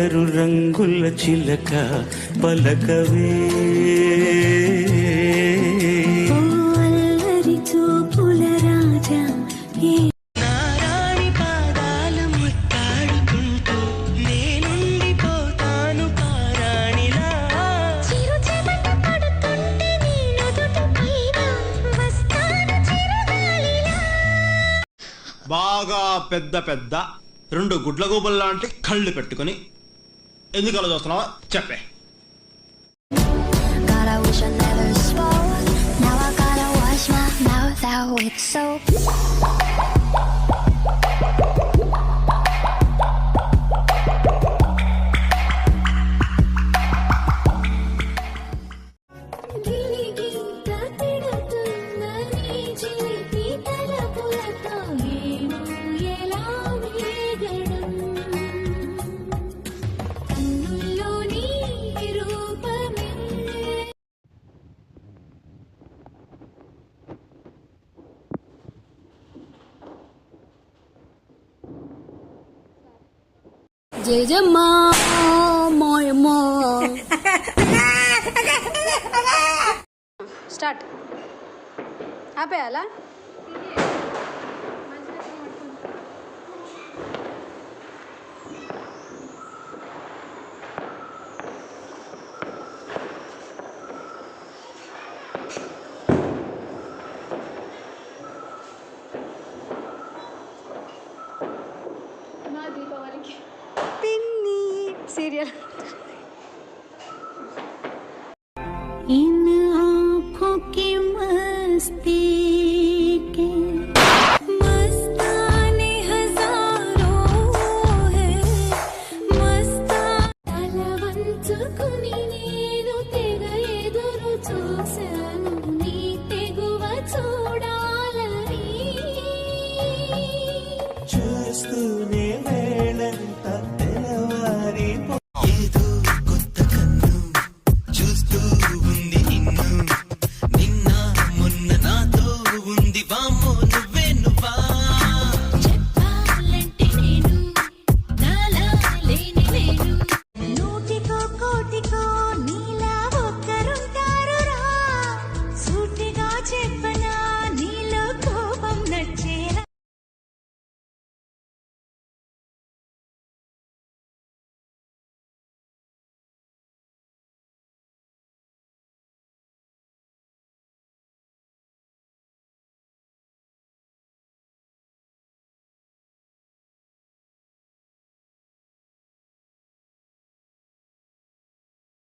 బంగారు రంగుల చిలక పలకవే అల్లరి చూపుల రాజా నారాణి పాదాల ముట్టాడుకుంటూ నేనుండిపోతాను పారాణిలా చిరు చెమట పడుతుంటే నీ నుదుటి పైన వస్తాను చిరుగాలిలా. బాగా పెద్ద పెద్ద 2 గుడ్లగూబలు లాంటి కళ్ళు పెట్టుకుని ఎందుకు అలా చూస్తున్నావా చెప్పే. God, I wish I never spoke. Now I gotta wash my mouth out with soap. జయజమ్మా మోయమ్మా స్టార్ట్ ఆపేయాలా దీపావళికి పిన్ని సీరియల్ इन आँखों की मस्ती के मस्ताने हजारों है मस्ता తలవంచుకుని నేను తెగ ఎదురు చూశాను నీ తెగువ చూడాలని చూస్తూనే